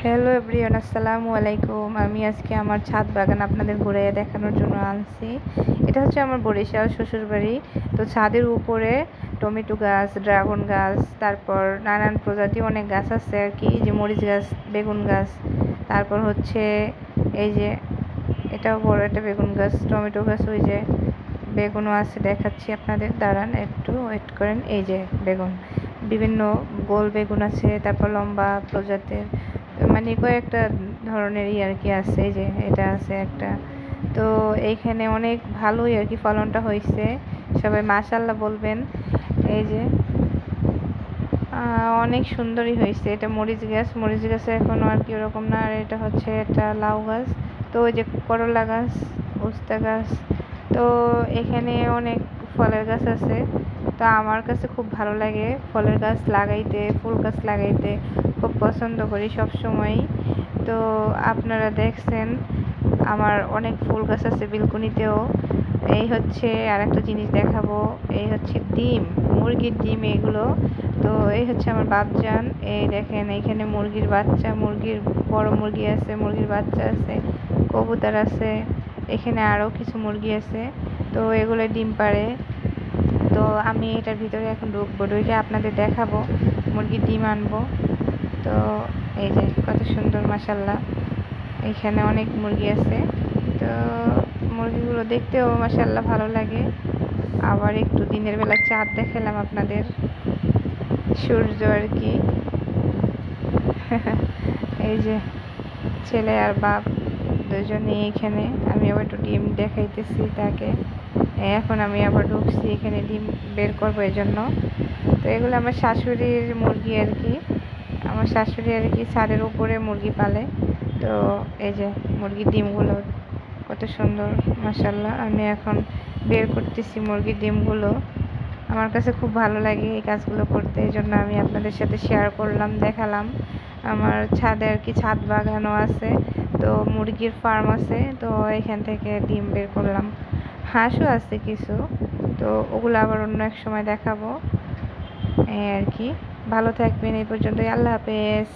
Hello everyone, আসসালামু আলাইকুম। আমি আজকে আমার ছাদ বাগান আপনাদের ঘুরে দেখানোর জন্য আনছি। এটা হচ্ছে আমার বরিশাল শ্বশুরবাড়ি। তো ছাদের উপরে টমেটো গাছ, ড্রাগন গাছ, তারপর নানান প্রজাতি অনেক গাছ আছে আর কি, যে মরিচ গাছ, বেগুন গাছ, তারপর হচ্ছে এই যে এটাও বড় একটা বেগুন গাছ, টমেটো গাছ, ওই যে বেগুনও আছে, দেখাচ্ছি আপনাদের, দাঁড়ান একটু ওয়েট করেন। এই যে বেগুন, বিভিন্ন গোল বেগুন আছে, তারপর লম্বা প্রজাতির, মানে কয়েকটা ধরনেরই আর কি আছে। এই যে এটা আছে একটা। তো এইখানে অনেক ভালোই আর কি ফলনটা হয়েছে, সবাই মাশাআল্লাহ বলবেন। এই যে অনেক সুন্দরই হয়েছে। এটা মরিচ গাছ, মরিচ গাছে এখনও আর কি ওরকম না। আর এটা হচ্ছে একটা লাউ গাছ। তো ওই যে করলা গাছ, উস্তা গাছ। তো এখানে অনেক ফলের গাছ আছে। তো আমার কাছে খুব ভালো লাগে ফলের গাছ লাগাইতে, ফুল গাছ লাগাইতে খুব পছন্দ করি সব সময়ই। তো আপনারা দেখছেন আমার অনেক ফুল গাছ আছে বেলকনিতেও। এই হচ্ছে আর একটা জিনিস দেখাবো, এই হচ্ছে ডিম, মুরগির ডিম এগুলো। তো এই হচ্ছে আমার বাপজান। এই দেখেন এইখানে মুরগির বাচ্চা, মুরগির বড় মুরগি আছে, মুরগির বাচ্চা আছে, কবুতর আছে, এখানে আরও কিছু মুরগি আছে। তো এগুলো ডিম পাড়ে। তো আমি এটার ভিতরে এখন ঢুকবো, ঢুকে আপনাদের দেখাবো, মুরগির ডিম আনবো। তো এই যে কত সুন্দর মাশাল্লাহ, এখানে অনেক মুরগি আছে। তো মুরগিগুলো দেখতেও মাশাল্লাহ ভালো লাগে। আবার একটু দিনের বেলা চাঁদ দেখালাম আপনাদের, সূর্য আর কি। এই যে ছেলে আর বাপ দুজনেই এখানে। আমি আবার একটু ডিম দেখাইতেছি তাকে। এখন আমি আবার ঢুকছি এখানে ডিম বের করবো এই জন্য। তো এগুলো আমার শাশুড়ির মুরগি আর কি, আমার শাশুড়ি আর কি ছাদের উপরে মুরগি পালে। তো এই যে মুরগির ডিমগুলো কত সুন্দর মাশাল্লাহ। আমি এখন বের করতেছি মুরগির ডিমগুলো। আমার কাছে খুব ভালো লাগে এই কাজগুলো করতে, এই জন্য আমি আপনাদের সাথে শেয়ার করলাম, দেখালাম। আমার ছাদে আর কি ছাদ বাগানও আছে, তো মুরগির ফার্ম আছে। তো এখান থেকে ডিম বের করলাম, হাঁসও আছে কিছু। তো ওগুলো আবার অন্য এক সময় দেখাবো। এই আর কি। ভালো থাকবেন, এই পর্যন্তই, আল্লাহ হাফেজ।